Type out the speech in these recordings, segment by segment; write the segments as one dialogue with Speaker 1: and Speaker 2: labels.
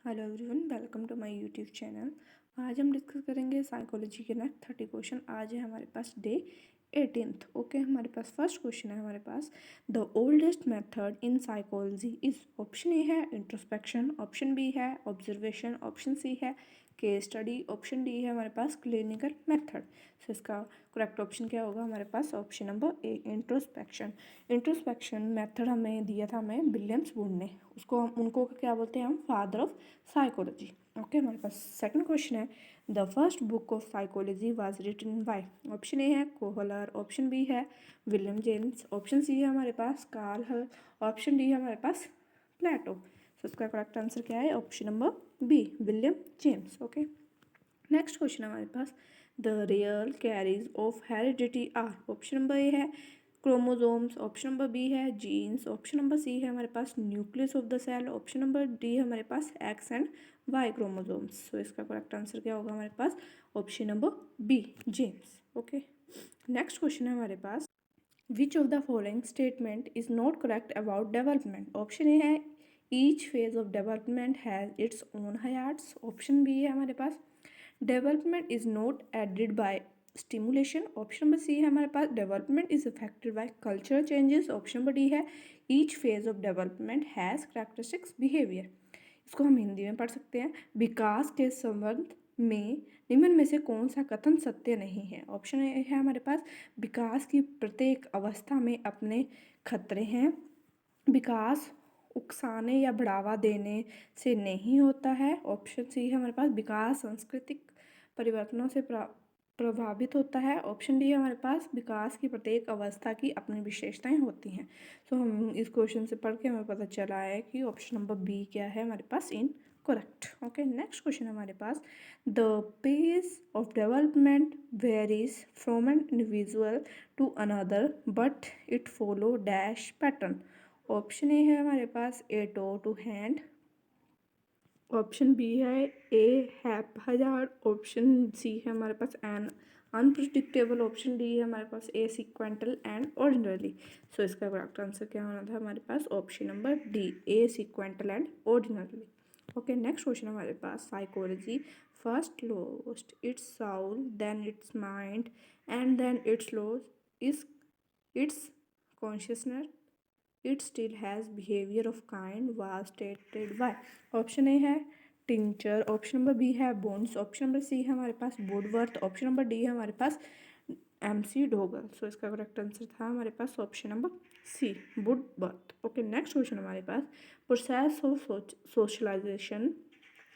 Speaker 1: Hello everyone, welcome to my YouTube channel. आज हम discuss करेंगे साइकोलॉजी के नेक्स्ट 30 क्वेश्चन। आज है हमारे पास डे 18th। ओके, हमारे पास फर्स्ट क्वेश्चन है हमारे पास, the oldest method in psychology is. Option A है इंट्रोस्पेक्शन, ऑप्शन बी है ऑब्जर्वेशन, ऑप्शन सी है केस स्टडी, ऑप्शन डी है हमारे पास क्लिनिकल मेथड। सो इसका करेक्ट ऑप्शन क्या होगा हमारे पास? Option number A, introspection. Introspection method हमें दिया था हमें विलियम्स वुड ने। उसको हम उनको क्या बोलते हैं? हम फादर ऑफ साइकोलॉजी। ओके, हमारे पास सेकंड क्वेश्चन है, the first book of psychology was written by. Option A है कोहलर, ऑप्शन बी है विलियम जेम्स, ऑप्शन सी है हमारे पास कार्ल हल, ऑप्शन डी है हमारे पास प्लेटो। सो इसका करेक्ट आंसर क्या है? Option number B, William James. Okay, next question हमारे पास, the real carriers of heredity are. Option number A है क्रोमोसोम्स, ऑप्शन नंबर बी है जीन्स, ऑप्शन नंबर सी है हमारे पास nucleus of the cell, option number D है हमारे पास X and Y chromosomes. So इसका करेक्ट आंसर क्या होगा हमारे पास? Option number B, James. Okay, next question है हमारे पास, which of the following statement is not correct about development. Option A है each phase of development has its own hazards, option B है हमारे पास development is not aided by stimulation, option number C है हमारे पास development is affected by cultural changes, option number D है each phase of development has characteristics behaviour. इसको हम हिंदी में पढ़ सकते हैं, विकास के संबंध में निम्न में से कौन सा कथन सत्य नहीं है। ऑप्शन ए है हमारे पास विकास की प्रत्येक अवस्था में अपने खतरे हैं, विकास उकसाने या बढ़ावा देने से नहीं होता है, ऑप्शन सी है हमारे पास विकास सांस्कृतिक परिवर्तनों से प्रभावित होता है, ऑप्शन डी है हमारे पास विकास की प्रत्येक अवस्था की अपनी विशेषताएं होती हैं। तो हम इस क्वेश्चन से पढ़ के हमें पता चला है कि ऑप्शन नंबर बी क्या है हमारे पास? Incorrect. Okay, next question हमारे पास, the pace of development varies from an individual to another but it follow dash pattern. Option A है हमारे पास a toe to hand, option B है a haphazard, option C है हमारे पास an unpredictable, option D है हमारे पास ए सिक्वेंटल एंड ऑर्डिनरली। सो इसका करेक्ट आंसर क्या होना था हमारे पास? Option number D, a sequential and ordinarily. Okay, next question हमारे पास, psychology first lost its soul then its mind and then its loss is its consciousness, it still has behavior of kind was stated by। Option A है Titchener, option number B है Bones, option number C है हमारे पास Woodworth, option number D है हमारे पास MC dongle. सो इसका correct answer था हमारे पास option number C, Woodworth. Okay, next question हमारे पास, process of socialisation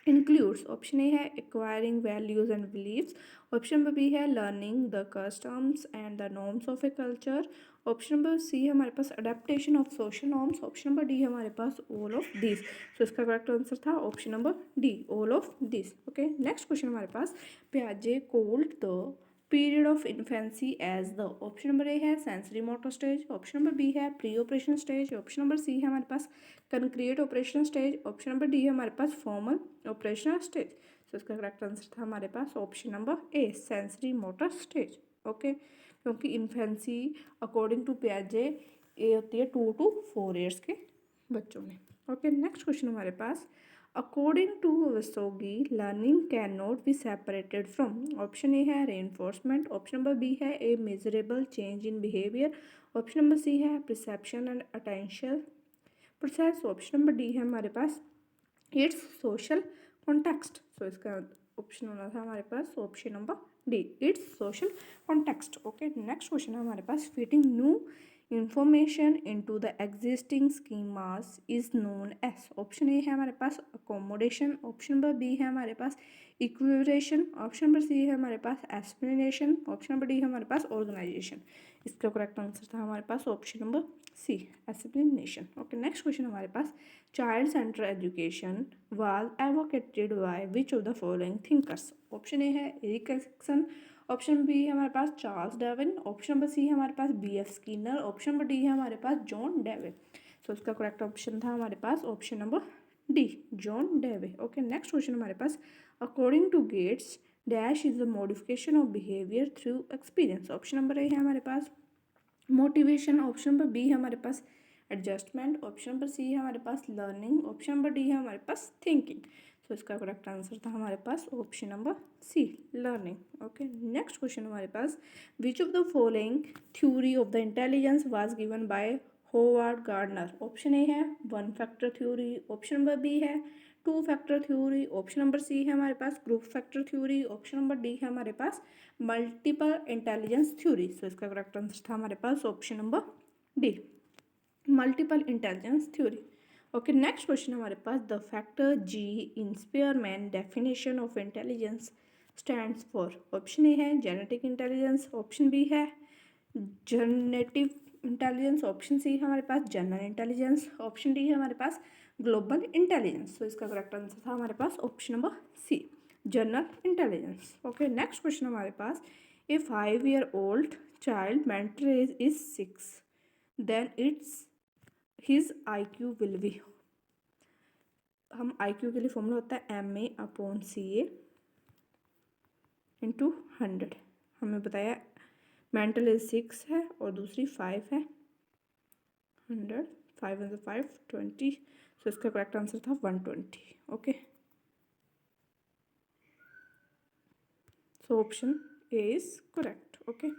Speaker 1: includes, option A है acquiring values and beliefs, option number B है learning the customs and the norms of a culture, option number C है हमारे पास adaptation of social norms, option number D है हमारे पास all of this. So इसका correct answer था option number D, all of this. Okay, next question हमारे पास, पियाजे called the period of infancy as the. Option number A है sensory motor stage, option number B है pre operation stage, option number C है हमारे पास concrete operation stage, option number D है हमारे पास फॉर्मल ऑपरेशनल स्टेज। सो इसका correct answer था हमारे पास option number A, sensory motor stage. Okay, क्योंकि इन्फेंसी अकॉर्डिंग टू पियाजे ये होती है 2 to 4 ईयर्स के बच्चों में। ओके, नेक्स्ट क्वेश्चन हमारे पास, according to Vygotsky learning can not be separated from. Option A है रेनफोर्समेंट, ऑप्शन नंबर बी है a measurable change in behaviour, option number C है perception and attentional process, option number D है हमारे पास its social context. So इसका option होना था हमारे पास option number D, its social context. Okay, next question है हमारे पास, fitting new information into the existing schemas is known as. Option A है हमारे पास अकोमोडेशन, ऑप्शन नंबर बी है हमारे पास इक्विवेशन, ऑप्शन नंबर सी है हमारे पास एस्पिनेशन, ऑप्शन नंबर डी है हमारे पास ऑर्गेनाइजेशन। इसका करेक्ट आंसर था हमारे पास option number C, assimilation. Okay, next question हमारे पास, child centre education was advocated by which of the following thinkers. Option A है एरिक एरिक्सन, ऑप्शन बी है हमारे पास Charles Darwin, option number C है हमारे पास BF Skinner, option number D है हमारे पास जॉन डेवे। सो इसका करेक्ट ऑप्शन था हमारे पास option number D, John Dewey. Okay, next question हमारे पास, according to Gates dash is the modification of behaviour through experience. Option number A है हमारे पास मोटिवेशन, ऑप्शन नंबर बी है हमारे पास एडजस्टमेंट, ऑप्शन नंबर सी है हमारे पास लर्निंग, ऑप्शन नंबर डी है हमारे पास थिंकिंग। तो इसका करेक्ट आंसर था हमारे पास option number C, learning. Okay, next question हमारे पास, which of the following theory of the intelligence was given by Howard Gardner. Option A है one factor theory, option number B है two factor theory, option number C है हमारे पास group factor theory, option number D है हमारे पास multiple intelligence theory. So इसका correct answer था हमारे पास option number D, multiple intelligence theory. Okay, next question हमारे पास, the factor G in Spearman definition of intelligence stands for. Option A है जेनेटिक इंटेलिजेंस, ऑप्शन बी है generative intelligence, option C है हमारे पास जनरल इंटेलिजेंस, ऑप्शन डी है हमारे पास global intelligence. तो इसका करेक्ट आंसर था हमारे पास option number C, general intelligence. Okay, next question हमारे पास, a 5-year-old child mental age is 6, then its his IQ will be. हम IQ के लिए फॉर्मूला होता है MA/CA इंटू 100। हमें बताया मेंटल एज 6 है और दूसरी 5 है, 100, 5 × 5 20। सो इसका करेक्ट आंसर था 120। Okay, so option A is correct. Okay,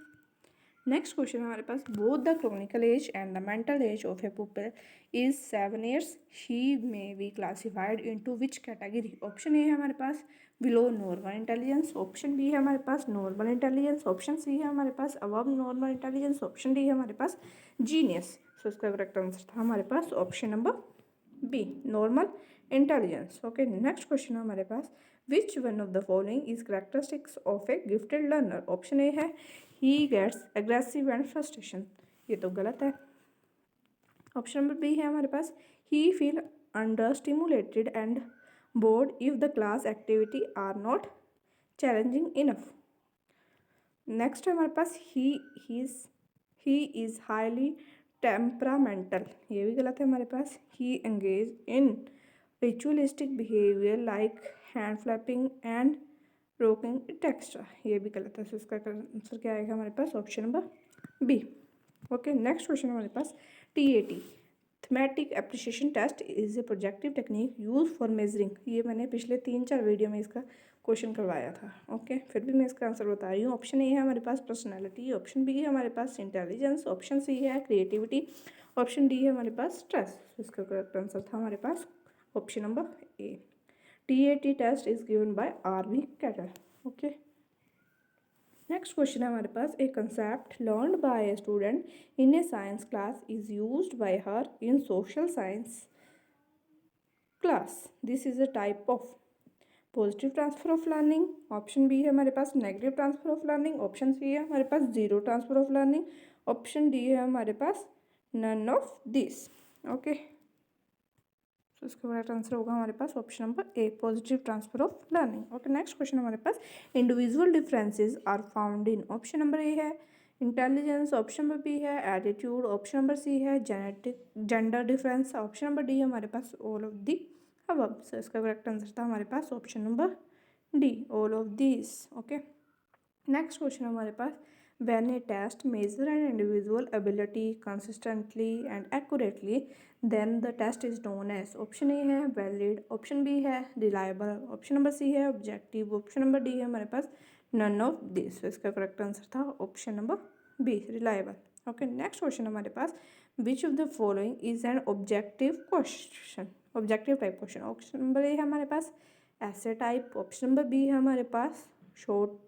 Speaker 1: next question हमारे पास, both the chronical age and the mental age of a pupil is 7 years, he may be classified into which category. Option A है हमारे पास below normal intelligence, option B है हमारे पास normal intelligence, option C है हमारे पास above normal intelligence, option D है हमारे पास जीनियस। सो इसका करेक्ट आंसर था हमारे पास option number B, normal intelligence. Okay, next question हमारे पास, which one of the following is characteristics of a gifted learner. Option A है he gets aggressive and frustration, ये तो गलत है। ऑप्शन नंबर बी है हमारे पास he feel under stimulated and bored if the class activity are not challenging enough. Next है हमारे पास ही इज हाईली टेम्परामेंटल, ये भी गलत है हमारे पास। He engage in ritualistic behaviour like hand flapping and rocking it extra, ये भी गलत है। सो इसका आंसर क्या आएगा हमारे पास option number B. Okay, next question हमारे पास, TAT thematic appreciation test is a projective technique use for measuring. ये मैंने पिछले 3-4 वीडियो में इसका क्वेश्चन करवाया था। ओके, फिर भी मैं इसका आंसर बता रही हूँ। ऑप्शन ए है हमारे पास पर्सनैलिटी, ऑप्शन बी है हमारे पास इंटेलिजेंस, ऑप्शन सी है क्रिएटिविटी, ऑप्शन डी है हमारे पास स्ट्रेस। इसका करेक्ट आंसर था हमारे पास option number A, TAT test is given by RV Cattell. Okay, next question है हमारे पास, a concept learned by a student in a science class is used by her in social science class, this is a type of positive transfer of learning, option B है हमारे पास negative transfer of learning, option C है हमारे पास zero transfer of learning, option D है हमारे पास none of this. Okay, तो इसका करेक्ट आंसर होगा हमारे पास option number A, positive transfer of learning. Okay, next question हमारे पास, individual differences are found in. Option number A है इंटेलिजेंस, ऑप्शन नंबर बी है एटीट्यूड, ऑप्शन नंबर सी है genetic gender difference, option number D है हमारे पास all of the above. So इसका correct answer था हमारे पास option number D, all of these. Okay, next question हमारे पास, when a test measure an individual ability consistently and accurately, then the test is known as। Option A है valid, option B है reliable, option number C है objective, option number D है हमारे पास none of this. इसका correct answer था option number B, reliable. Okay, next question हमारे पास, which of the following is an objective question, objective type question. Option number A है हमारे पास ऐसे टाइप, ऑप्शन नंबर बी है हमारे पास short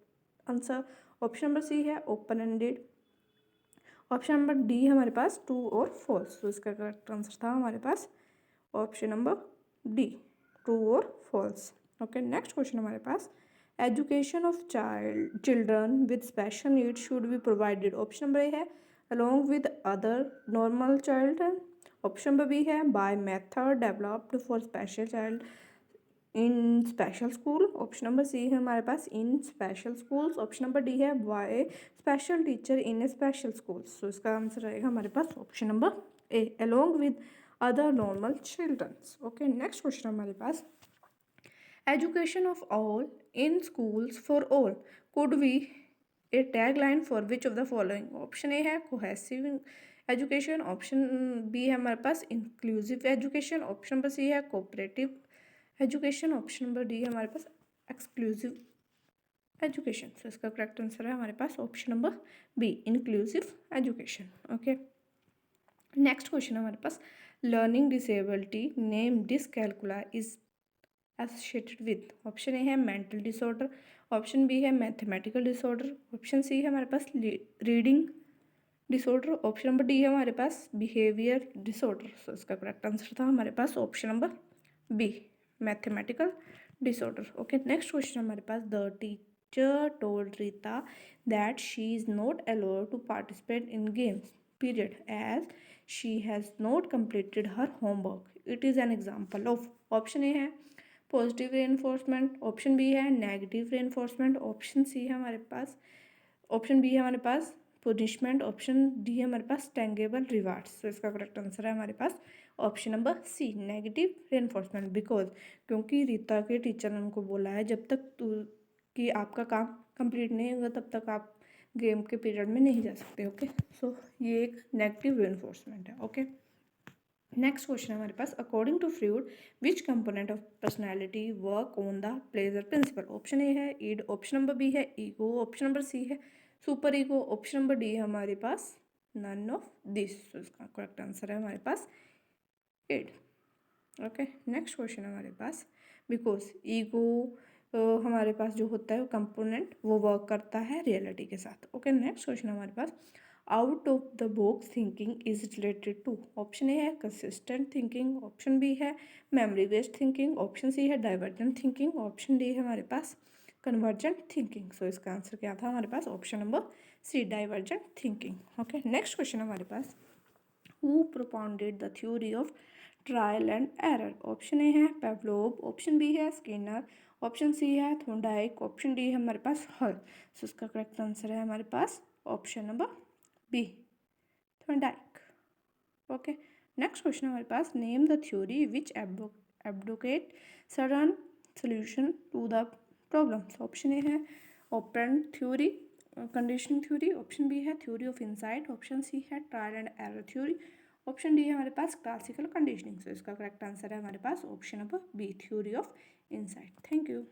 Speaker 1: answer, option number C है open ended, option number D है हमारे पास ट्रू और फॉल्स। तो इसका करेक्ट आंसर था हमारे पास ऑप्शन नंबर डी, ट्रू और फॉल्स। ओके, नेक्स्ट क्वेश्चन हमारे पास, education of children with special need should be provided. Option number A है along with other normal children, option number B है by method developed for special child in special school, option number C है हमारे पास in special schools, option number D है by special teacher in a special schools. So इसका answer रहेगा हमारे पास option number A, along with other normal childrens. Okay, next question हमारे पास, education of all in schools for all could be a tag line for which of the following. Option A है cohesive education, option B है हमारे पास inclusive education, option number C है cooperative education, option number D है हमारे पास exclusive education. सो इसका correct answer है हमारे पास option number B, inclusive education. Okay, next question हमारे पास, learning disability name dyscalculia is associated with. Option A है मेंटल डिसऑर्डर, ऑप्शन बी है मैथमेटिकल डिसऑर्डर, ऑप्शन सी है हमारे पास reading disorder, option number D है हमारे पास बिहेवियर डिसऑर्डर। सो इसका करेक्ट आंसर था हमारे पास option number B, mathematical disorder. Okay, next question हमारे पास, the teacher told Rita that she is not allowed to participate in games period as she has not completed her homework. It is an example of, option A है positive reinforcement, option B है negative reinforcement, option C है हमारे पास, option B है हमारे पास punishment, option D है हमारे पास टेंगेबल rewards. तो इसका करेक्ट आंसर है हमारे पास option number C, negative reinforcement. Because क्योंकि रीता के टीचर ने उनको बोला है जब तक कि आपका काम कंप्लीट नहीं होगा तब तक आप गेम के पीरियड में नहीं जा सकते। ओके, सो ये एक नेगेटिव रेनफोर्समेंट है। ओके, नेक्स्ट क्वेश्चन है हमारे पास, according to Freud which component of personality work on the pleasure principle. Option A है ईड, ऑप्शन नंबर बी है ईगो, ऑप्शन नंबर सी है super ego, option number D है हमारे पास नन ऑफ दिस। तो इसका करेक्ट आंसर है हमारे पास ईड। ओके, नेक्स्ट क्वेश्चन है हमारे पास, बिकॉज ईगो हमारे पास जो होता है वो कंपोनेंट वो वर्क करता है रियलिटी के साथ। ओके, नेक्स्ट क्वेश्चन हमारे पास, out of the box thinking is related to. Option A है कंसिस्टेंट थिंकिंग, ऑप्शन बी है memory based thinking, option C है डाइवर्जेंट थिंकिंग, ऑप्शन डी है हमारे पास कन्वर्जेंट थिंकिंग। सो इसका आंसर क्या था हमारे पास option number C, divergent thinking. Okay, next question हमारे पास, who propounded the theory of trial and error. Option A है पेवलोव, ऑप्शन बी है स्किनर, ऑप्शन सी है थोंडाइक, ऑप्शन डी है हमारे पास हल। सो इसका करेक्ट आंसर है हमारे पास option number B, Thorndike. Okay, next question हमारे पास, name the theory which advocate sudden solution to the problems. Option A है operant theory, conditioning theory, option B है theory of insight, option C है trial and error theory, option D है हमारे पास classical conditioning. सो इसका correct answer है हमारे पास option number B, theory of insight. Thank you.